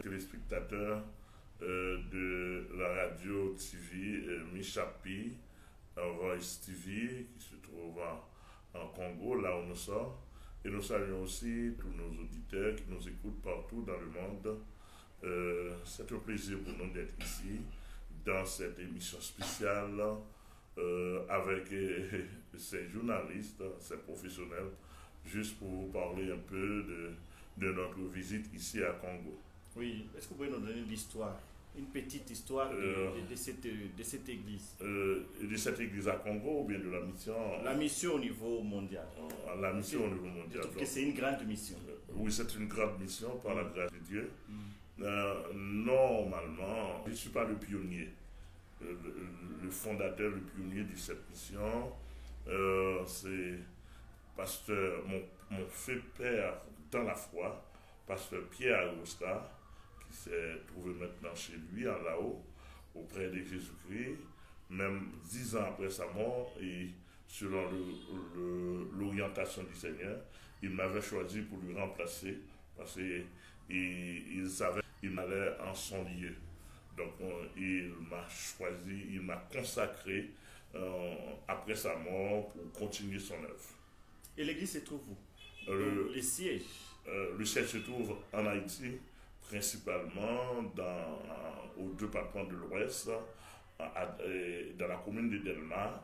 téléspectateurs de la radio TV Michapi, Voice TV, qui se trouve en Congo, là où nous sommes. Et nous saluons aussi tous nos auditeurs qui nous écoutent partout dans le monde. C'est un plaisir pour nous d'être ici, dans cette émission spéciale, avec ces journalistes, ces professionnels, juste pour vous parler un peu de notre visite ici à Congo. Oui, est-ce que vous pouvez nous donner l'histoire, une petite histoire de cette église? De cette église à Congo ou bien de la mission? La mission au niveau mondial. La mission au niveau mondial. Je trouve que c'est une grande mission. Oui, c'est une grande mission par la grâce de Dieu. Normalement, je ne suis pas le pionnier. Le fondateur, le pionnier de cette mission, c'est pasteur, mon fait père dans la foi, pasteur Pierre Augusta, qui s'est trouvé maintenant chez lui, en Laos, auprès de Jésus-Christ, même 10 ans après sa mort, et selon l'orientation du Seigneur, il m'avait choisi pour lui remplacer, parce qu'il savait qu'il allait en son lieu. Donc il m'a choisi, il m'a consacré après sa mort pour continuer son œuvre. Et l'église se trouve où? Les sièges? Le siège se trouve en Haïti, principalement au département de l'Ouest, dans la commune de Delma,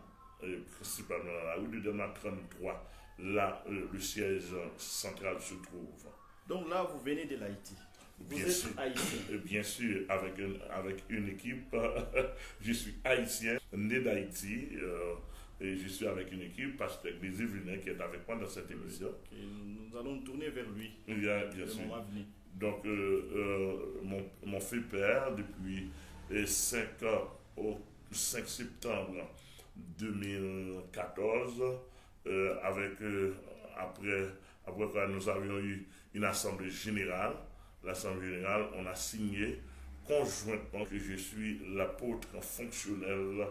principalement dans la rue de Delma 33. Là, le siège central se trouve. Donc là, vous venez de l'Haïti. Vous Bien êtes sûr, haïtien. bien sûr, avec une équipe. Je suis haïtien, né d'Haïti, et je suis avec une équipe, Pasteur Bézé Vunet, qui est avec moi dans cette émission. Okay. Nous allons tourner vers lui. Bien sûr. Donc, mon fait père, depuis 5 septembre 2014, après quoi nous avions eu une assemblée générale. L'Assemblée générale, on a signé conjointement que je suis l'apôtre fonctionnel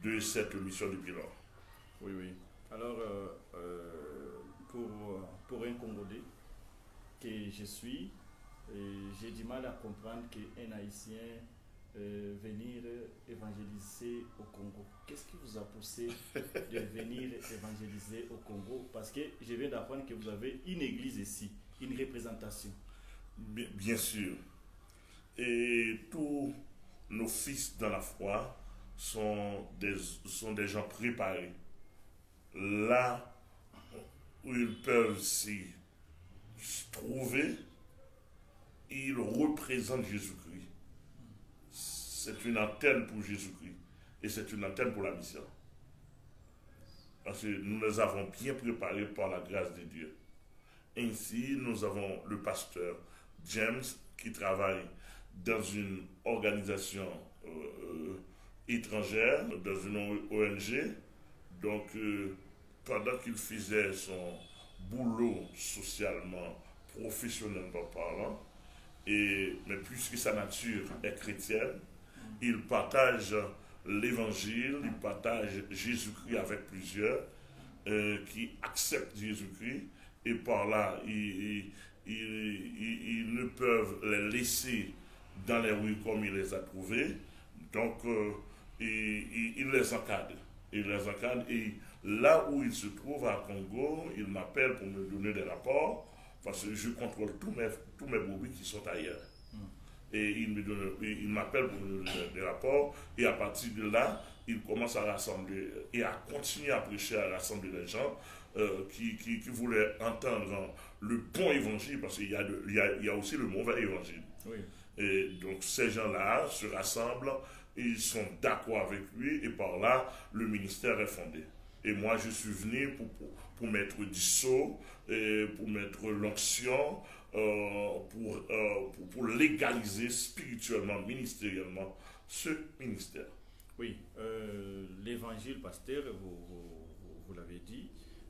de cette mission de bilan. Oui, oui. Alors, pour un Congolais que je suis, j'ai du mal à comprendre qu'un Haïtien venir évangéliser au Congo. Qu'est-ce qui vous a poussé de venir évangéliser au Congo? Parce que je viens d'apprendre que vous avez une église ici, une représentation. Bien sûr. Et tous nos fils dans la foi sont des gens préparés. Là où ils peuvent s'y trouver, ils représentent Jésus-Christ. C'est une antenne pour Jésus-Christ. Et c'est une antenne pour la mission. Parce que nous les avons bien préparés par la grâce de Dieu. Ainsi, nous avons le pasteur James qui travaille dans une organisation étrangère, dans une ONG. Donc, pendant qu'il faisait son boulot socialement, professionnellement parlant, mais puisque sa nature est chrétienne, il partage l'évangile, il partage Jésus-Christ avec plusieurs qui acceptent Jésus-Christ, et par là, ils ne peuvent les laisser dans les rues comme il les a trouvés. Donc, il les encadre. Il les encadre, et là où il se trouve à Congo, il m'appelle pour me donner des rapports, parce que je contrôle tous mes brebis qui sont ailleurs. Et il m'appelle pour me donner des rapports, et à partir de là, il commence à rassembler et à continuer à prêcher, à rassembler les gens qui voulaient entendre le bon évangile, parce qu'il y a aussi le mauvais évangile. Oui. Et donc ces gens-là se rassemblent, ils sont d'accord avec lui, et par là, le ministère est fondé. Et moi, je suis venu pour mettre du sceau, pour mettre l'onction, pour légaliser spirituellement, ministériellement, ce ministère. Oui, l'évangile, pasteur, vous l'avez dit,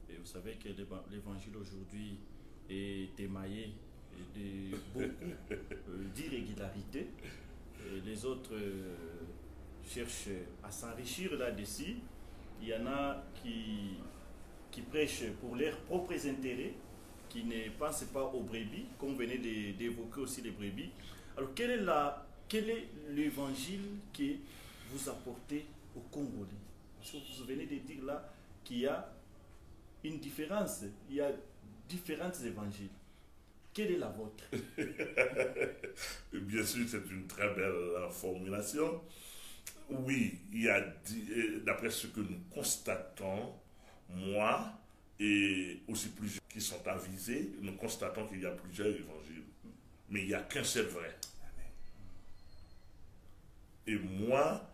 et vous savez que l'évangile aujourd'hui est émaillé de beaucoup d'irrégularités. Les autres cherchent à s'enrichir là-dessus. Il y en a qui prêchent pour leurs propres intérêts, qui ne pensent pas aux brebis, comme vous venez d'évoquer aussi les brebis. Alors, quel est l'évangile que vous apportez aux Congolais? Parce que vous venez de dire là qu'il y a une différence, il y a différents évangiles. Quelle est la vôtre? Bien sûr, c'est une très belle formulation. Oui, il y a, d'après ce que nous constatons, moi et aussi plusieurs qui sont avisés, nous constatons qu'il y a plusieurs évangiles. Mais il n'y a qu'un seul vrai. Et moi,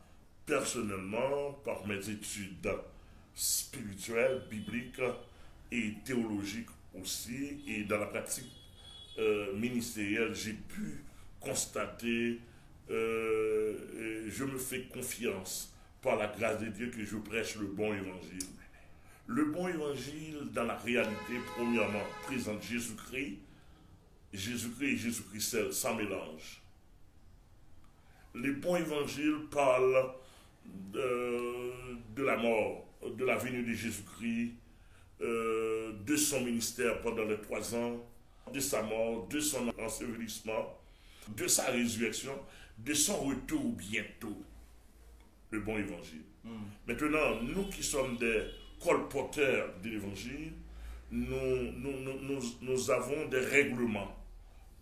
personnellement, par mes études spirituelles, bibliques et théologiques aussi, et dans la pratique ministérielle, j'ai pu constater, je me fais confiance par la grâce de Dieu que je prêche le bon évangile. Le bon évangile, dans la réalité, premièrement, présente Jésus-Christ et Jésus-Christ seul, sans mélange. Les bons évangiles parlent de la mort, de la venue de Jésus-Christ, de son ministère pendant les 3 ans, de sa mort, de son ensevelissement, de sa résurrection, de son retour bientôt. Le bon évangile. Maintenant, nous qui sommes des colporteurs de l'évangile, nous avons des règlements.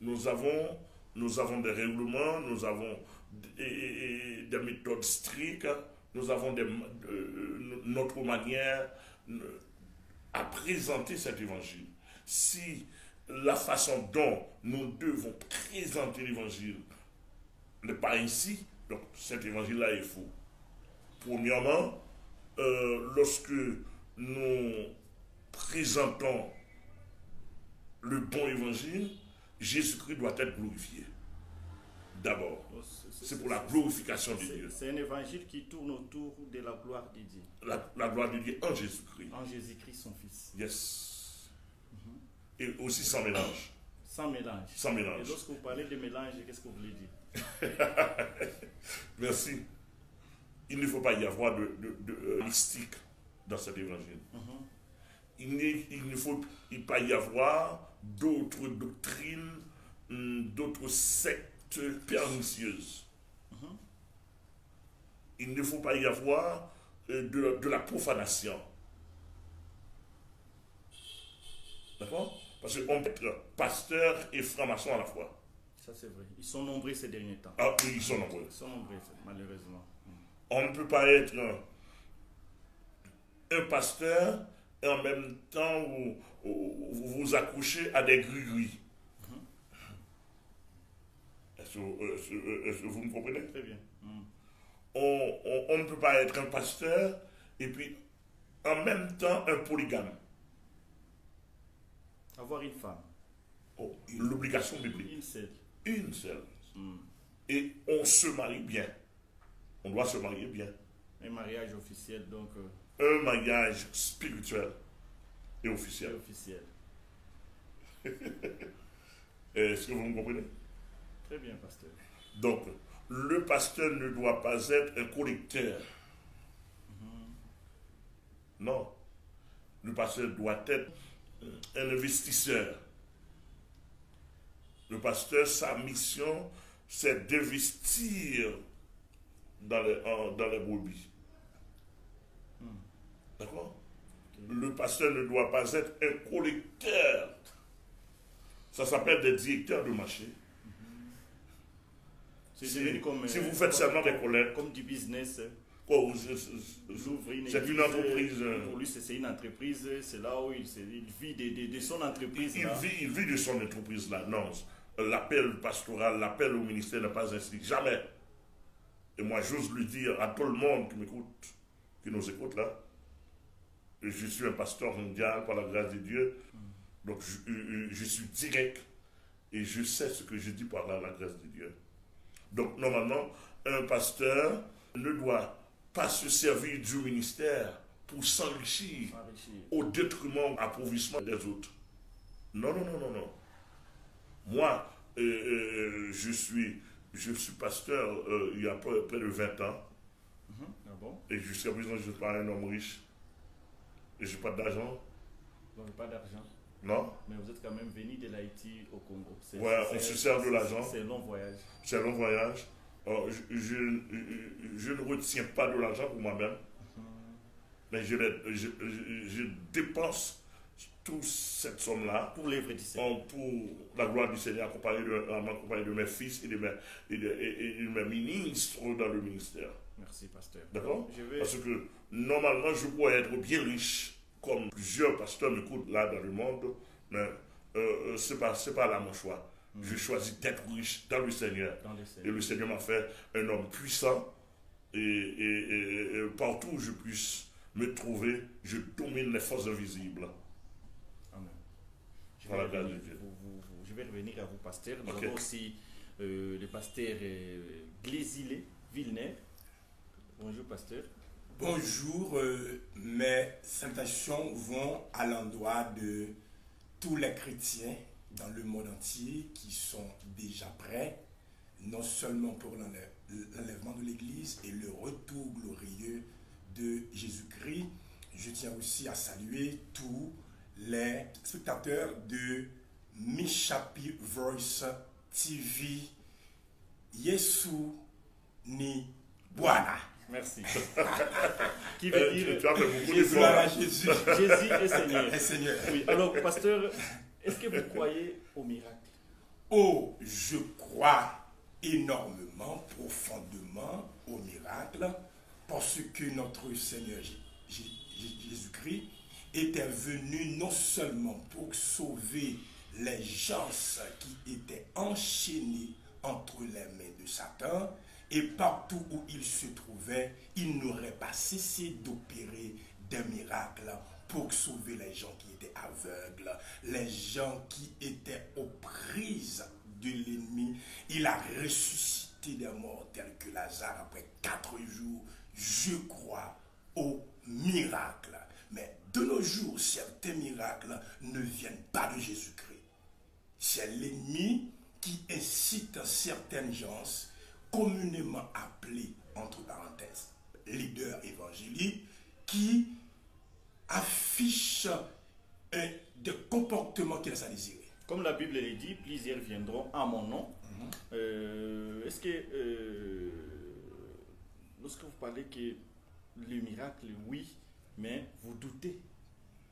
Nous avons des règlements, nous avons des méthodes strictes, nous avons notre manière à présenter cet évangile. Si la façon dont nous devons présenter l'évangile n'est pas ici, donc cet évangile-là est faux. Premièrement, lorsque nous présentons le bon évangile, Jésus-Christ doit être glorifié. D'abord, c'est pour la glorification de Dieu. C'est un évangile qui tourne autour de la gloire de Dieu. La gloire de Dieu en Jésus-Christ. En Jésus-Christ, son Fils. Yes. Et aussi sans mélange. Sans mélange. Sans mélange. Et lorsque vous parlez de mélange, qu'est-ce que vous voulez dire? Merci. Il ne faut pas y avoir de mystique dans cet évangile. Il ne faut pas y avoir d'autres doctrines, d'autres sectes pernicieuses. Il ne faut pas y avoir de la profanation. D'accord? Parce qu'on peut être pasteur et franc-maçon à la fois. Ça, c'est vrai. Ils sont nombreux ces derniers temps. Ah oui, ils sont nombreux. Ils sont nombreux, malheureusement. On ne peut pas être un pasteur et en même temps vous vous accrochez à des gris-gris. Est-ce que vous me comprenez? Très bien. On ne peut pas être un pasteur et puis en même temps un polygame. Avoir une femme. Oh, l'obligation biblique. Une seule. Une seule. Et on se marie bien. On doit se marier bien. Un mariage officiel, donc. Un mariage spirituel et officiel. Est-ce que vous me comprenez? Très bien, pasteur. Donc, le pasteur ne doit pas être un collecteur. Non. Le pasteur doit être un investisseur. Le pasteur, sa mission, c'est d'investir dans les brebis. D'accord? Le pasteur ne doit pas être un collecteur. Ça s'appelle des directeurs de marché. C'est comme, si vous faites seulement des collectes. Comme du business. Oh, c'est une entreprise. Pour lui, c'est une entreprise. C'est là où il vit de son entreprise. Il vit de son entreprise là. Non. L'appel pastoral, l'appel au ministère n'est pas ainsi. Jamais. Et moi, j'ose le dire à tout le monde qui m'écoute, qui nous écoute là. Je suis un pasteur mondial par la grâce de Dieu. Donc, je suis direct et je sais ce que je dis par la grâce de Dieu. Donc, normalement, un pasteur ne doit pas se servir du ministère pour s'enrichir au détriment, appauvrissement des autres. Non. Moi, je suis pasteur il y a près de 20 ans. Ah bon? Et jusqu'à présent, je ne suis pas un homme riche. Et je n'ai pas d'argent. Donc, pas d'argent. Non? Mais vous êtes quand même venu de l'Haïti au Congo. Ouais, on se sert de l'argent. C'est un long voyage. C'est un long voyage. Je ne retiens pas de l'argent pour moi-même, mais je dépense toute cette somme-là Pour l'œuvre du Seigneur. pour la gloire du Seigneur, accompagné de mes fils et de mes ministres dans le ministère. Merci, pasteur. D'accord? Je vais... Parce que normalement, je pourrais être bien riche, comme plusieurs pasteurs m'écoutent là dans le monde, mais ce n'est pas là mon choix. Je choisis d'être riche dans le Seigneur. Et le Seigneur m'a fait un homme puissant. Et partout où je puisse me trouver, je domine les forces invisibles. Amen. Je vais revenir à vous, pasteur. Nous avons aussi le pasteur Glésilé Villeneuve. Bonjour, pasteur. Bonjour, mes salutations vont à l'endroit de tous les chrétiens dans le monde entier qui sont déjà prêts, non seulement pour l'enlèvement de l'Église et le retour glorieux de Jésus-Christ. Je tiens aussi à saluer tous les spectateurs de Mishapi Voice TV. Yesu ni Bwana. Merci. Qui veut dire tu as fait beaucoup Jésus, Jésus. Jésus est Seigneur. Et Seigneur. Oui, alors, pasteur, est-ce que vous croyez au miracle? Oh, je crois énormément, profondément au miracle, parce que notre Seigneur Jésus-Christ était venu non seulement pour sauver les gens qui étaient enchaînés entre les mains de Satan, et partout où il se trouvait, il n'aurait pas cessé d'opérer des miracles pour sauver les gens qui étaient aveugles, les gens qui étaient aux prises de l'ennemi. Il a ressuscité des morts tels que Lazare après 4 jours. Je crois au miracle. Mais de nos jours, certains miracles ne viennent pas de Jésus-Christ. C'est l'ennemi qui incite certaines gens, communément appelés, entre parenthèses, leaders évangéliques, qui affichent des comportements qui laissent à désirer. Comme la Bible le dit, plusieurs viendront à mon nom. Est-ce que lorsque vous parlez que le miracle, oui, mais vous doutez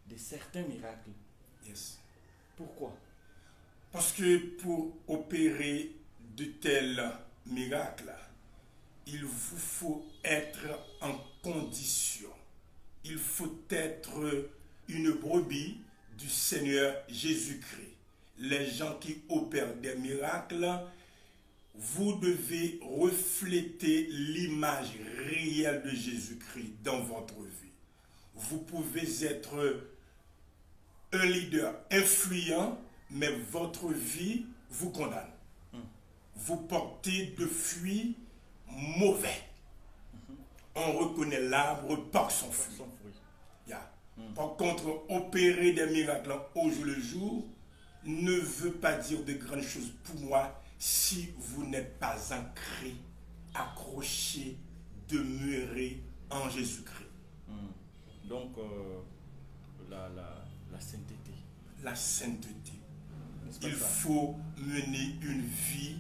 de certains miracles? Yes. Pourquoi? Parce que pour opérer de tels miracles, il vous faut être en condition. Il faut être une brebis du Seigneur Jésus-Christ. Les gens qui opèrent des miracles, vous devez refléter l'image réelle de Jésus-Christ dans votre vie. Vous pouvez être un leader influent, mais votre vie vous condamne. Vous portez de fruits mauvais. On reconnaît l'arbre par son fruit. Yeah. Par contre, opérer des miracles au jour le jour ne veut pas dire de grandes choses pour moi si vous n'êtes pas ancré, accroché, demeuré en Jésus-Christ. Donc, la sainteté. La sainteté. Il faut mener une vie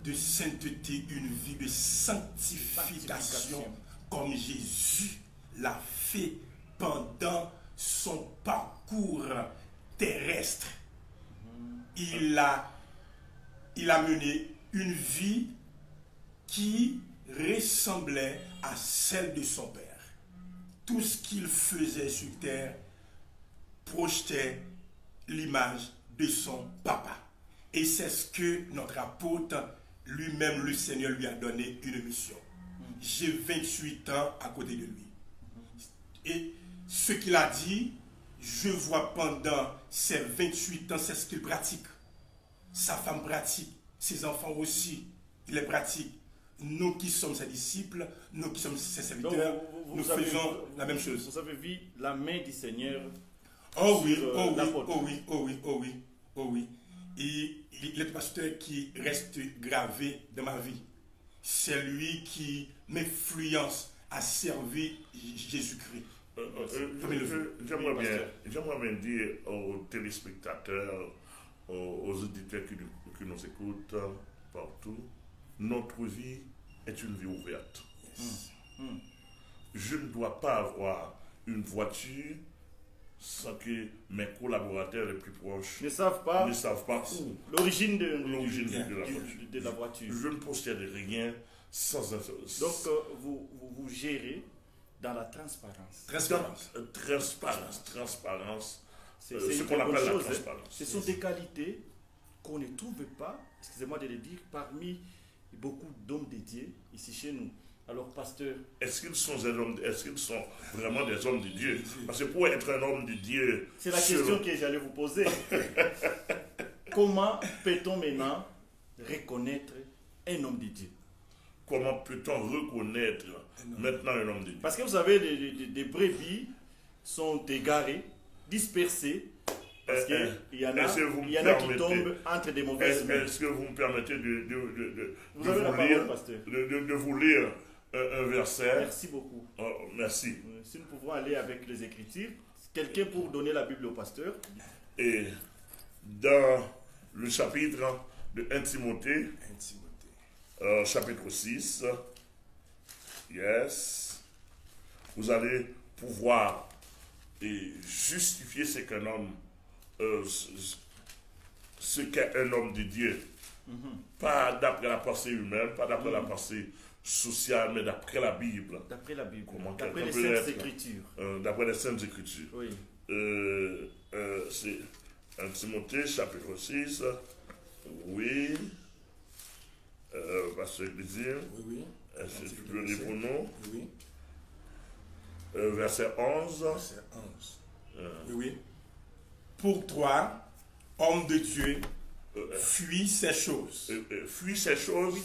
de sainteté, une vie de sanctification, comme Jésus l'a fait pendant son parcours terrestre. Il a mené une vie qui ressemblait à celle de son Père. Tout ce qu'il faisait sur terre projetait l'image de son papa. Et c'est ce que notre apôtre lui-même, le Seigneur, lui a donné une mission. J'ai 28 ans à côté de lui. Et ce qu'il a dit, je vois pendant ces 28 ans, c'est ce qu'il pratique. Sa femme pratique, ses enfants aussi, il les pratique. Nous qui sommes ses disciples, nous qui sommes ses serviteurs, nous faisons la même chose. Vous avez vu la main du Seigneur? Oh oui, oh oui. Et le pasteur qui reste gravé dans ma vie, c'est lui qui m'influence à servir Jésus-Christ. J'aimerais bien dire aux téléspectateurs, aux auditeurs qui nous écoutent partout, notre vie est une vie ouverte. Yes. Je ne dois pas avoir une voiture sans que mes collaborateurs les plus proches Ne savent pas ne savent pas où l'origine de de la voiture. Je ne possède rien sans un. Donc, vous gérez dans la transparence. Transparence. C'est Ce une qu'on très bonne appelle la chose, hein. transparence. Ce sont des qualités qu'on ne trouve pas, excusez-moi de le dire, parmi beaucoup d'hommes dédiés ici chez nous. Alors, pasteur, Est-ce qu'ils sont vraiment des hommes de Dieu? Parce que pour être un homme de Dieu, c'est la question que j'allais vous poser. Comment peut-on maintenant reconnaître un homme de Dieu? comment peut-on reconnaître maintenant un homme de Dieu? Parce que vous savez, les brebis sont égarées, dispersées, parce qu'il y en a, qui tombent entre des mauvaises mains. Est-ce que vous me permettez Vous avez la parole, pasteur. de vous lire un verset? Merci beaucoup. Oh, merci. Si nous pouvons aller avec les Écritures, quelqu'un pour donner la Bible au pasteur. Et dans le chapitre de 1 Timothée, chapitre 6, yes, vous allez pouvoir justifier ce qu'un homme, ce qu'est un homme de Dieu. Pas d'après la pensée humaine, pas d'après la pensée sociale, mais d'après la Bible. D'après la Bible, D'après les Saintes Écritures. D'après les Saintes Écritures. Oui. C'est 1 Timothée, chapitre 6. Oui. Pasteur Plaisir. Oui. Est-ce que tu peux lire pour nous? Oui. Verset 11. Verset 11. Oui. Pour toi, homme de Dieu, fuis ces choses. Fuis ces choses.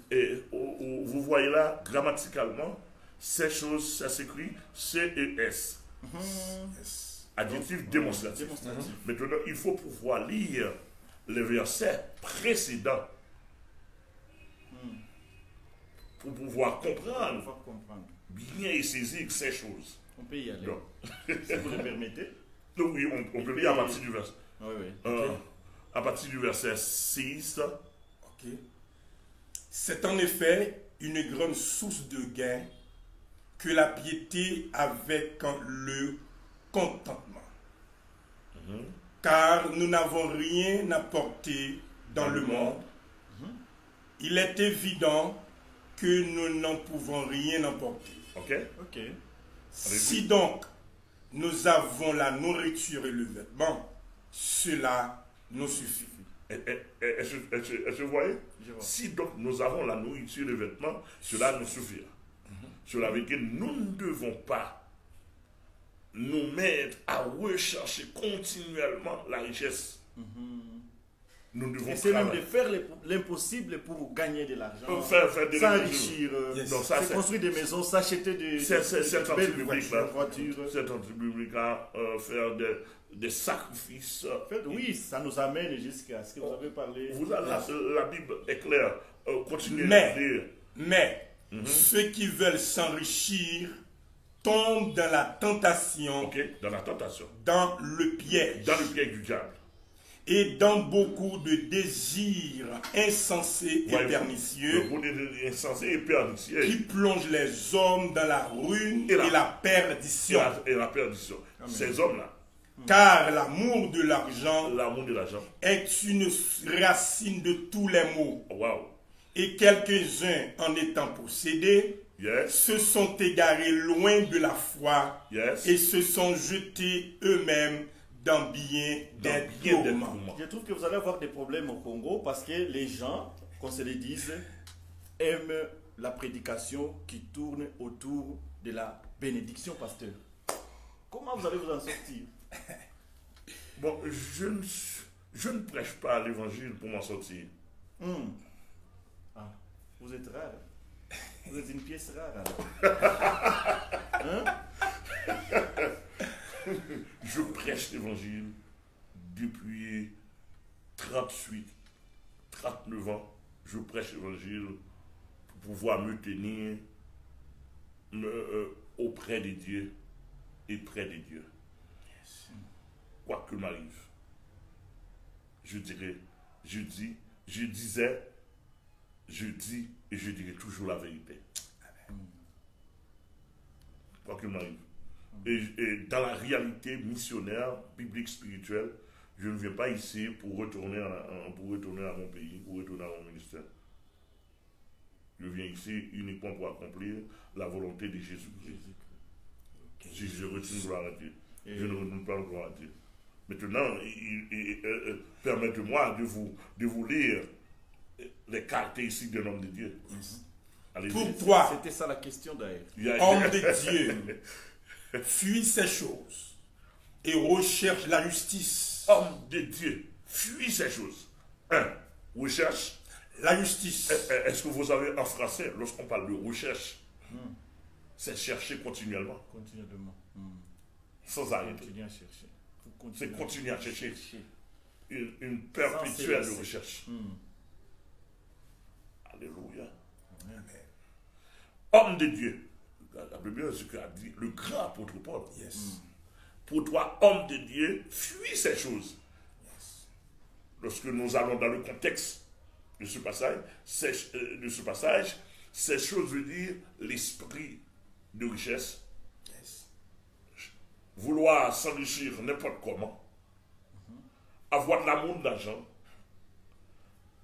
Et vous voyez là, grammaticalement, ces choses, ça s'écrit C-E-S. Adjectif démonstratif. Maintenant, il faut pouvoir lire les versets précédents pour pouvoir comprendre, bien et saisir ces choses. On peut y aller. Donc, si vous le permettez. Donc, oui, on peut lire à partir du verset. Okay. À partir du verset 6. Ok. C'est en effet une grande source de gain que la piété avec le contentement. Car nous n'avons rien apporté dans le monde. Il est évident que nous n'en pouvons rien emporter. Ok. Si donc nous avons la nourriture et le vêtement, cela nous suffit. Est-ce que vous voyez? Si donc nous avons la nourriture et le vêtement, cela nous suffit. Cela veut dire que nous ne devons pas nous mettre à rechercher continuellement la richesse. Nous devons essayer même de faire l'impossible pour gagner de l'argent, s'enrichir, se construire des maisons, s'acheter des belles voitures. Cette anti-biblique à faire des sacrifices. En fait, oui, ça nous amène jusqu'à ce que vous avez parlé. La Bible est claire. Continuez à lire. Mais ceux qui veulent s'enrichir tombent dans la tentation. Dans la tentation. Dans le piège. Dans le piège du diable. Et dans beaucoup de désirs insensés et pernicieux, qui plongent les hommes dans la ruine et la perdition. Ces hommes-là. Car l'amour de l'argent est une racine de tous les maux. Et quelques-uns, en étant possédés, se sont égarés loin de la foi et se sont jetés eux-mêmes dans bien des tourments. Je trouve que vous allez avoir des problèmes au Congo parce que les gens, qu'on se le dise, aiment la prédication qui tourne autour de la bénédiction, pasteur. Comment vous allez vous en sortir? Bon, je ne prêche pas l'évangile pour m'en sortir. Ah, vous êtes rare. Vous êtes une pièce rare alors. Je prêche l'évangile depuis 39 ans. Je prêche l'évangile pour pouvoir me tenir auprès de Dieu et près de Dieu. Quoi que m'arrive, je dirais, je dis, je disais, je dis et je dirai toujours la vérité. Quoi que m'arrive. Et dans la réalité missionnaire, biblique, spirituelle, je ne viens pas ici pour retourner à mon pays, pour retourner à mon ministère. Je viens ici uniquement pour accomplir la volonté de Jésus-Christ. Si je retourne gloire à Dieu, je ne retourne pas gloire à Dieu. Maintenant, permettez-moi de vous lire les caractéristiques d'un homme de Dieu. Pour toi, c'était ça la question d'ailleurs. Homme de Dieu, fuis ces choses et recherche la justice. Homme de Dieu, fuis ces choses. Recherche la justice. Est-ce que vous savez en français, lorsqu'on parle de recherche, c'est chercher continuellement. Continuellement. Sans arrêter. Continuer à chercher. C'est continuer à chercher. Une perpétuelle recherche. Alléluia. Amen. Homme de Dieu. Regardez bien ce qu'a dit le grand apôtre Paul. Yes. Pour toi, homme de Dieu, fuis ces choses. Yes. Lorsque nous allons dans le contexte de ce passage, ces choses veut dire l'esprit de richesse. Yes. Vouloir s'enrichir n'importe comment. Avoir de l'amour d'argent.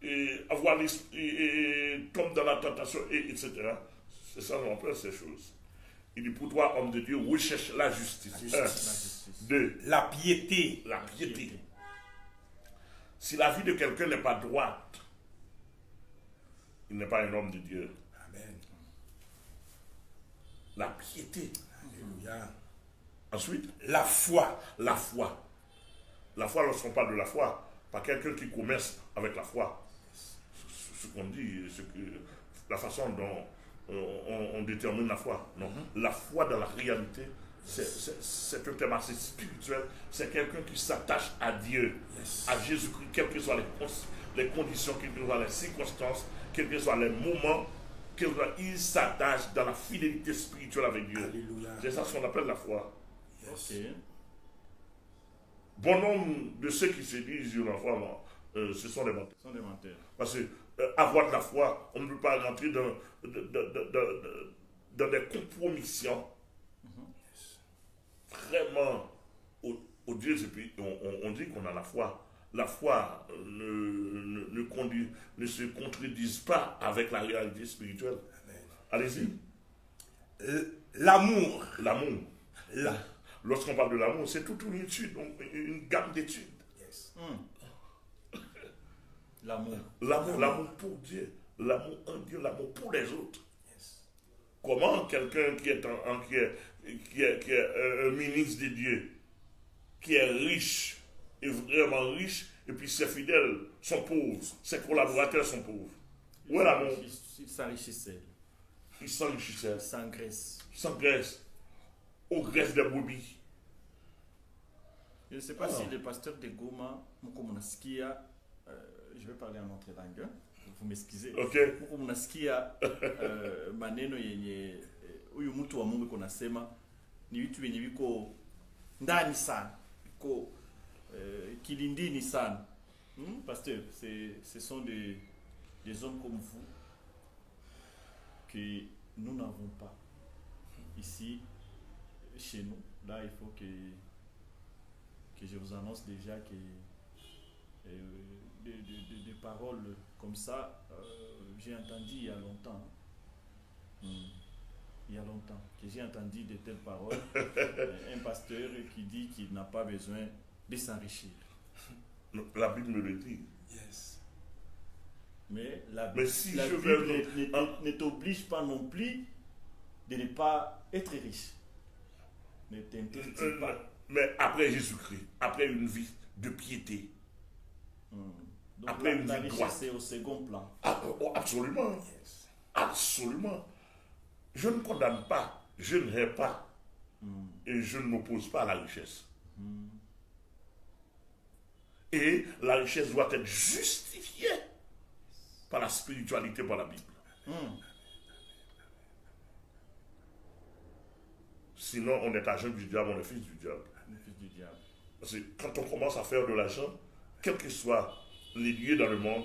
Et avoir et tomber dans la tentation, etc. C'est ça qu'on appelle ces choses. Il dit pour toi, homme de Dieu, recherche la justice. La justice. 2. La piété. La piété. Si la vie de quelqu'un n'est pas droite, il n'est pas un homme de Dieu. Amen. La piété. Alléluia. Ensuite, la foi. La foi. La foi, lorsqu'on parle de la foi, pas quelqu'un qui commerce avec la foi. Ce qu'on dit, la façon dont on détermine la foi. Non. La foi dans la réalité, c'est un terme assez spirituel. C'est quelqu'un qui s'attache à Dieu, à Jésus-Christ, quelles que soient les conditions, quelles que soient les circonstances, quels que soient les moments, il s'attache dans la fidélité spirituelle avec Dieu. Alléluia. C'est ça ce qu'on appelle la foi. Yes. Ok. Bon nombre de ceux qui se disent la foi, ce sont des menteurs. Ce sont des menteurs. Parce que avoir de la foi, on ne peut pas rentrer dans des compromissions vraiment odieuses. Et puis on dit qu'on a la foi. La foi ne se contredise pas avec la réalité spirituelle. Allez-y. L'amour. L'amour. Lorsqu'on parle de l'amour, c'est toute une étude, une gamme d'études. Yes. L'amour. L'amour pour Dieu, l'amour en Dieu, l'amour pour les autres. Yes. Comment quelqu'un qui est un ministre de Dieu, qui est riche, est vraiment riche, et puis ses fidèles sont pauvres, ses collaborateurs sont pauvres. Où est l'amour? Il s'enrichissait. Il s'enrichissait. Sans graisse. Sans graisse. Aux graisses des brebis. Je ne sais pas si le pasteur de Goma, Mukomunaskia, je vais parler en notre langue, hein, vous m'excusez. Ok. Mukomunaskia, maneno yenye, uyu mtu wa Mungu konasema, ni vitu venye viko ndani sana, viko kilindini sana. Pasteur, ce sont des hommes comme vous que nous n'avons pas ici chez nous. Là, il faut que je vous annonce déjà que des paroles comme ça, j'ai entendu il y a longtemps. Il y a longtemps que j'ai entendu de telles paroles. Un pasteur qui dit qu'il n'a pas besoin de s'enrichir. La Bible me le dit. Yes. Mais la si la je Bible veux... ne t'oblige pas non plus de ne pas être riche. Ne t'interdit pas. Mais après Jésus-Christ, après une vie de piété, Donc après une la vie richesse droite. est au second plan. Absolument. Yes. Absolument. Je ne condamne pas, je ne hais pas, et je ne m'oppose pas à la richesse. Et la richesse doit être justifiée par la spiritualité, par la Bible. Sinon, on est agent du diable, on est fils du diable. Le fils du diable. Parce que quand on commence à faire de l'argent, quel que soit les lieux dans le monde,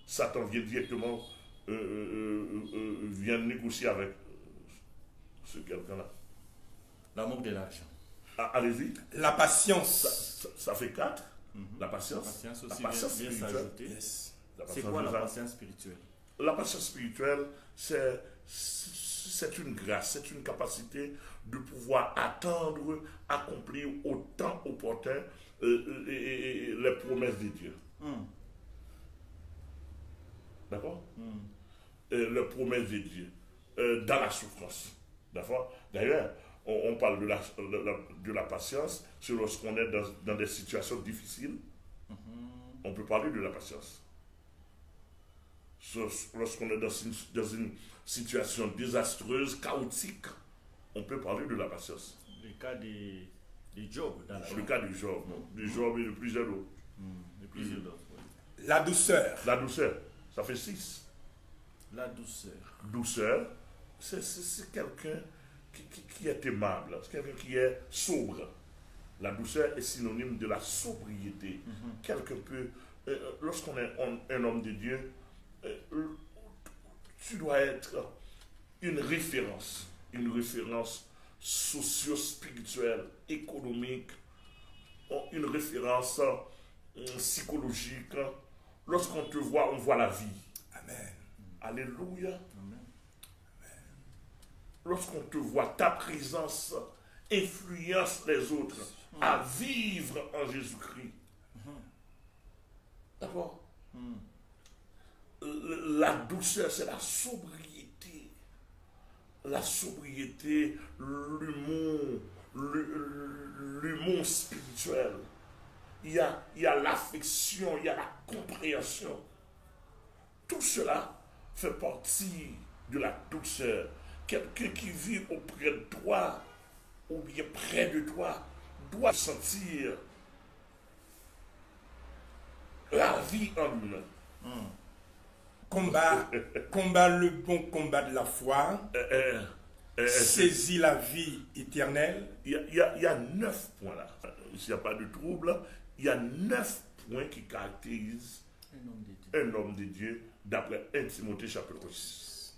Satan vient directement vient négocier avec ce quelqu'un-là. L'amour de l'argent. Ah, allez-y. La patience. Ça fait 4. La patience. La patience aussi La patience vient spirituelle. s'ajouter. Yes. La C'est patience quoi la vient- patience spirituelle? La patience spirituelle, c'est une grâce, c'est une capacité de pouvoir attendre, accomplir au temps opportun les promesses de Dieu. Hmm. D'accord? Les promesses de Dieu dans la souffrance. D'accord? D'ailleurs, on parle de la patience, c'est lorsqu'on est dans des situations difficiles, on peut parler de la patience. Lorsqu'on est dans une situation désastreuse, chaotique, on peut parler de la patience. Le cas de Job dans la Le cas du Job et de plusieurs autres. de plusieurs autres. Oui. La douceur. La douceur, ça fait 6. La douceur. Douceur, c'est quelqu'un qui est aimable, c'est quelqu'un qui est sobre. La douceur est synonyme de la sobriété. Quelqu'un peut, lorsqu'on est un homme de Dieu, tu dois être une référence socio-spirituelle, économique, une référence psychologique. Lorsqu'on te voit, on voit la vie. Amen. Alléluia. Amen. Lorsqu'on te voit, ta présence influence les autres à vivre en Jésus-Christ. D'accord? La douceur, c'est la sobriété. La sobriété, l'humour spirituel. Il y a l'affection, il y a la compréhension. Tout cela fait partie de la douceur. Quelqu'un qui vit auprès de toi, ou bien près de toi, doit sentir la vie en lui-même. Combat le bon combat de la foi. Saisis la vie éternelle. Il y a 9 points là. S'il n'y a pas de trouble, il y a 9 points qui caractérisent un homme de Dieu d'après 1 Timothée chapitre 6.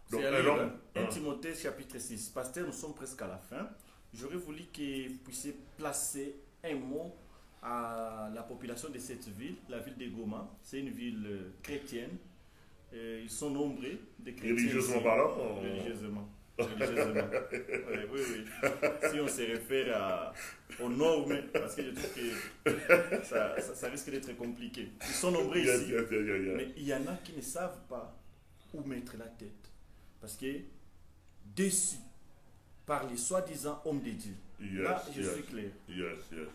Donc, C'est un un livre, homme. 1 Timothée chapitre 6. Pasteur, nous sommes presque à la fin. J'aurais voulu que vous puissiez placer un mot à la population de cette ville, la ville de Goma. C'est une ville chrétienne. Ils sont nombreux de chrétiens. Religieusement ici. parlant, Religieusement. Religieusement. Oui. Si on se réfère au nom, parce que je trouve que ça risque d'être compliqué. Ils sont nombreux ici. Mais il y en a qui ne savent pas où mettre la tête. Parce que déçus par les soi-disant hommes de Dieu. Là, je suis clair.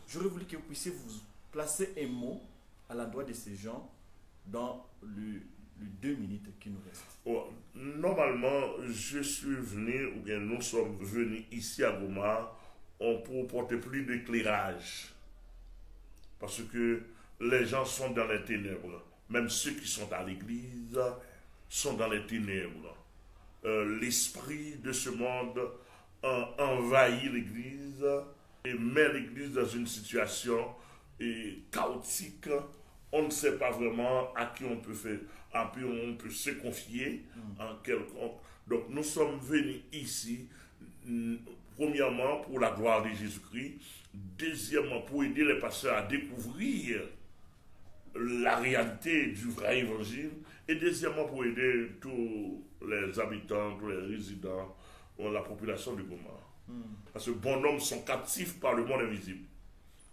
J'aurais voulu que vous puissiez vous placer un mot à l'endroit de ces gens dans les 2 minutes qui nous restent. Normalement, je suis venu, ou bien nous sommes venus ici à Goma pour porter plus d'éclairage. Parce que les gens sont dans les ténèbres. Même ceux qui sont à l'église sont dans les ténèbres. L'esprit de ce monde envahit l'église et met l'église dans une situation chaotique. On ne sait pas vraiment à qui on peut faire, à qui on peut se confier en quelconque. Donc nous sommes venus ici, premièrement pour la gloire de Jésus-Christ, deuxièmement pour aider les pasteurs à découvrir la réalité du vrai évangile, et deuxièmement pour aider tous les habitants, tous les résidents, la population de Goma. Parce que bonhommes sont captifs par le monde invisible.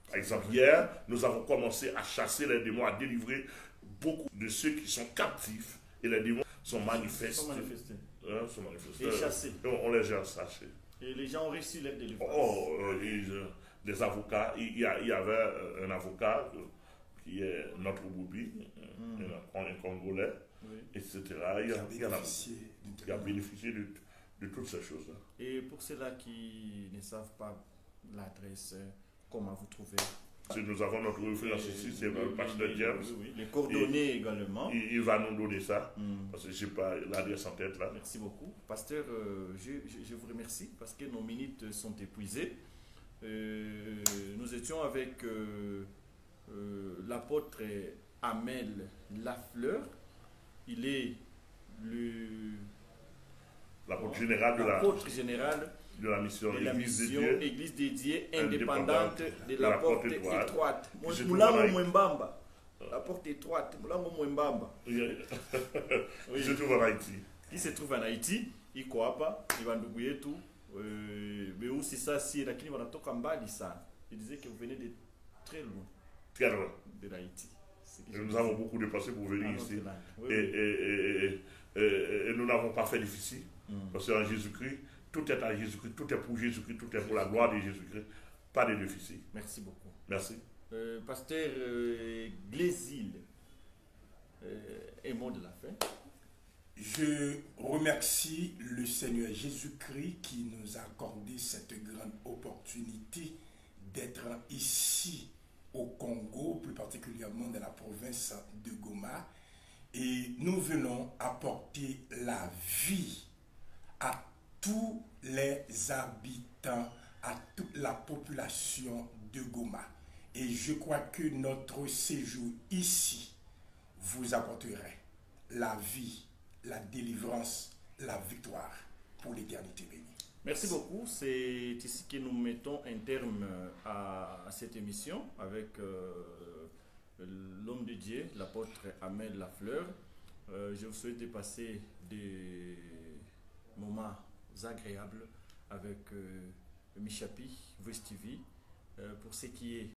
Par exemple, hier, nous avons commencé à chasser les démons, à délivrer beaucoup de ceux qui sont captifs, et les démons sont manifestés. Sont manifestés. Et chassés. On les a chassés. Et les gens ont reçu l'aide de des avocats. Il y avait un avocat qui est notre Boubi, un Congolais, etc. Il a bénéficié de toutes ces choses-là. Et pour ceux-là qui ne savent pas l'adresse, comment vous trouvez Si nous avons notre référence ici, c'est le pasteur James. Oui. Les coordonnées également. Il va nous donner ça, parce que je n'ai pas l'adresse en tête là. Merci beaucoup. Pasteur, je vous remercie parce que nos minutes sont épuisées. Nous étions avec l'apôtre Amel Lafleur. Il est L'apôtre général de la mission Église dédiée indépendante de la porte étroite. La porte étroite, qui se trouve en Haïti. Qui se trouve en Haïti, il croit pas, il va nous tout. Mais aussi ça, si il disait que vous venez de très loin. Très loin. De l'Haïti. Nous avons beaucoup dépassé pour venir ici. Et nous n'avons pas fait difficile. Parce qu'en Jésus-Christ, tout est à Jésus-Christ, tout est pour Jésus-Christ, tout est pour la gloire de Jésus-Christ. Pas de déficit. Merci beaucoup. Merci. Pasteur Glésil, un mot de la fin. Je remercie le Seigneur Jésus-Christ qui nous a accordé cette grande opportunité d'être ici au Congo, plus particulièrement dans la province de Goma. Et nous venons apporter la vie à tous les habitants, à toute la population de Goma. Et je crois que notre séjour ici vous apporterait la vie, la délivrance, la victoire pour l'éternité bénie. Merci beaucoup. C'est ici que nous mettons un terme à cette émission avec l'homme de Dieu, l'apôtre Amel Lafleur. Je vous souhaite de passer des moments agréables avec Michapi, Voice TV, pour ce qui est